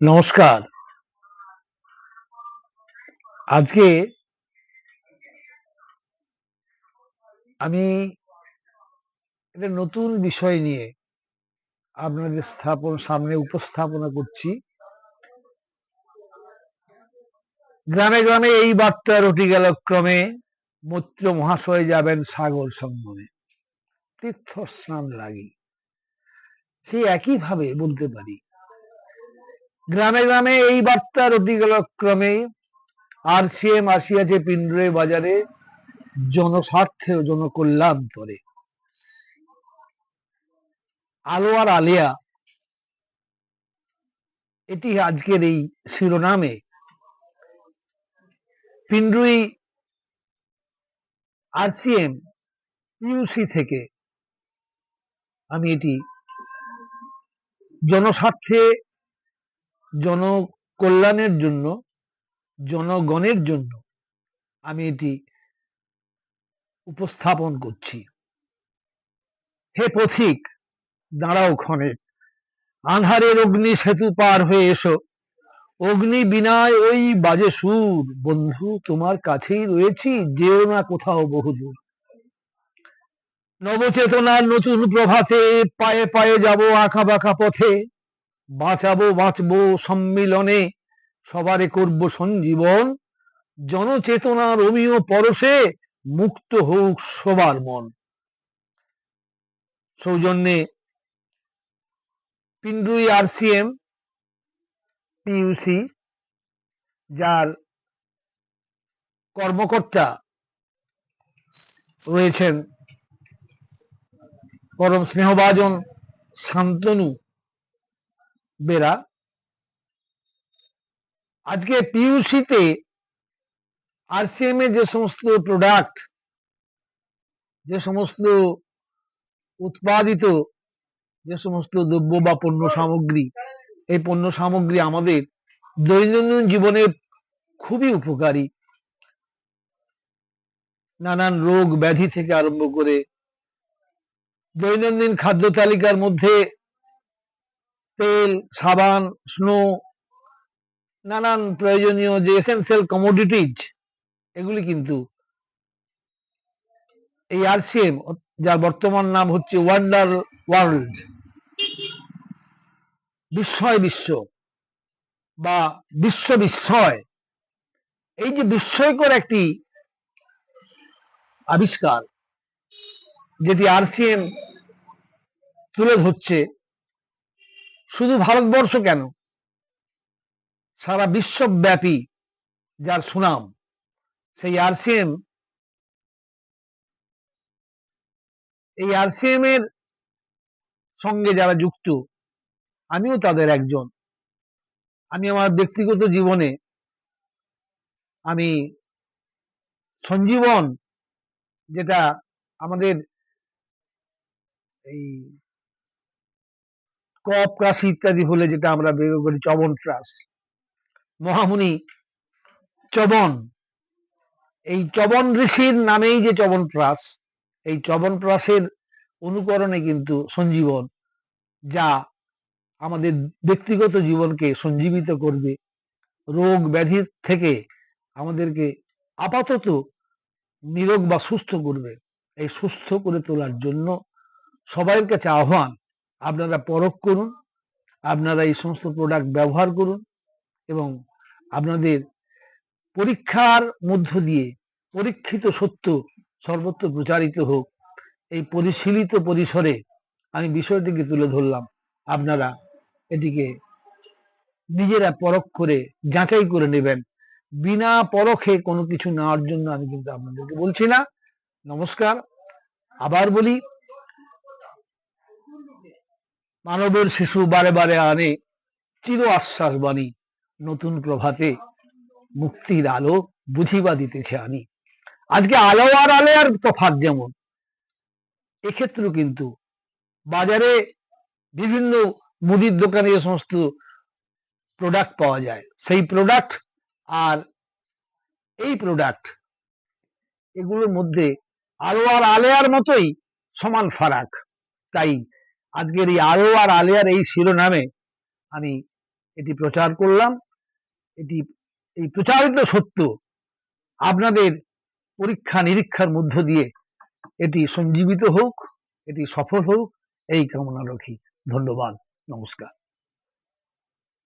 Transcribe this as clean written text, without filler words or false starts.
নমস্কার। আজকে আমি একটা নতুন বিষয় নিয়ে আপনাদের সামনে উপস্থাপনা করছি। গ্রামে গ্রামে এই বার্তা রটি গেল ক্রমে, মৈত্র মহাশয় যাবেন সাগর সঙ্গমে, তীর্থ স্নান লাগি। সেই একইভাবে বলতে পারি, গ্রামে গ্রামে এই বার্তা রটি গেল ক্রমে, RCM আসিয়াছে পিন্ডরে বাজারে, জনস্বার্থে ও জনকল্যাণতরে। আলো আর আলিয়া, এটি আজকের এই শিরোনামে পিন্ডুই RCM PUC থেকে আমি এটি জনস্বার্থে, জনকল্যাণের জন্য, জনগণের জন্য আমি এটি উপস্থাপন করছি। হে পথিক, দাঁড়াও ক্ষণে, আঁধারের অগ্নি সেতু পার হয়ে এসো, অগ্নি বিনায় ওই বাজে সুর, বন্ধু তোমার কাছেই রয়েছি, যেও না কোথাও বহুদূর। নবচেতনার নতুন প্রভাতে পায়ে পায়ে যাব আঁকা বাঁকা পথে, বাঁচবো সম্মিলনে, সবারে করব সঞ্জীবন, জনচেতনার অমীয় পরশে মুক্ত হোক সবার মন। সৌজন্যে পিন্ডুই RCM PUC, যার কর্মকর্তা রয়েছেন পরম স্নেহভাজন শান্তনু বেরা। আজকে পিইউসিতে RCM এর যে সমস্ত প্রোডাক্ট, যে সমস্ত উৎপাদিত যে সমস্ত দ্রব্য বা পণ্য সামগ্রী, এই পণ্য সামগ্রী আমাদের দৈনন্দিন জীবনে খুবই উপকারী। নানান রোগ ব্যাধি থেকে আরম্ভ করে দৈনন্দিন খাদ্য তালিকার মধ্যে তেল, সাবান, স্নো, নানান প্রয়োজনীয় যে এসেনশিয়াল কমোডিটিজ, এগুলি কিন্তু এই RCM, যার বর্তমান নাম হচ্ছে ওয়ান্ডার ওয়ার্ল্ড, বিস্ময় বিশ্ব বা বিশ্ব বিস্ময়, এই যে বিস্ময়কর একটি আবিষ্কার যেটি RCM তুলে ধরছে, শুধু ভারতবর্ষ কেন, সারা বিশ্বব্যাপী যার সুনাম, সেই RCM এর সঙ্গে যারা যুক্ত, আমিও তাদের একজন। আমি আমার ব্যক্তিগত জীবনে আমি সঞ্জীবন, যেটা আমাদের এই কফ কাশি ইত্যাদি হলে যেটা আমরা ব্যবহার করি, চ্যবনপ্রাশ, মহামুনি চ্যবন, এই চ্যবন ঋষির নামেই যে চ্যবনপ্রাশ, এই চ্যবনপ্রাশের অনুকরণে কিন্তু সঞ্জীবন, যা আমাদের ব্যক্তিগত জীবনকে সঞ্জীবিত করবে, রোগ ব্যাধির থেকে আমাদেরকে আপাতত নিরোগ বা সুস্থ করবে। এই সুস্থ করে তোলার জন্য সবার কাছে আহ্বান, আপনারা পরখ করুন, আপনারা এই সমস্ত প্রোডাক্ট ব্যবহার করুন এবং আপনাদের পরীক্ষার মধ্য দিয়ে পরীক্ষিত সত্য সর্বত্র প্রচারিত হোক, এই পরিশীলিত পরিসরে আমি বিষয়টিকে তুলে ধরলাম। আপনারা এটিকে নিজেরা পরখ করে যাচাই করে নেবেন। বিনা পরখে কোনো কিছু নেওয়ার জন্য আমি কিন্তু আপনাদেরকে বলছি না। নমস্কার। আবার বলি, মানবের শিশু বারে বারে আনে চির আশ্বাস বাণী, নতুন প্রভাতে মুক্তির আলো বুঝিবা দিতেছে আনি। আজকে আলো আর আলেয়ার তফাৎ যেমন, এক্ষেত্রেও কিন্তু বাজারে বিভিন্ন মুদির দোকানে যে সমস্ত প্রোডাক্ট পাওয়া যায়, সেই প্রোডাক্ট আর এই প্রোডাক্ট, এগুলোর মধ্যে আলো আর আলেয়ার মতোই সমান ফারাক। তাই আজকের এই আলো আর আলেয়ার এই শিরোনামে আমি এটি প্রচার করলাম। এটি এই প্রচারিত সত্য আপনাদের পরীক্ষা নিরীক্ষার মধ্য দিয়ে এটি সঞ্জীবিত হোক, এটি সফল হোক, এই কামনা রাখি। ধন্যবাদ, নমস্কার।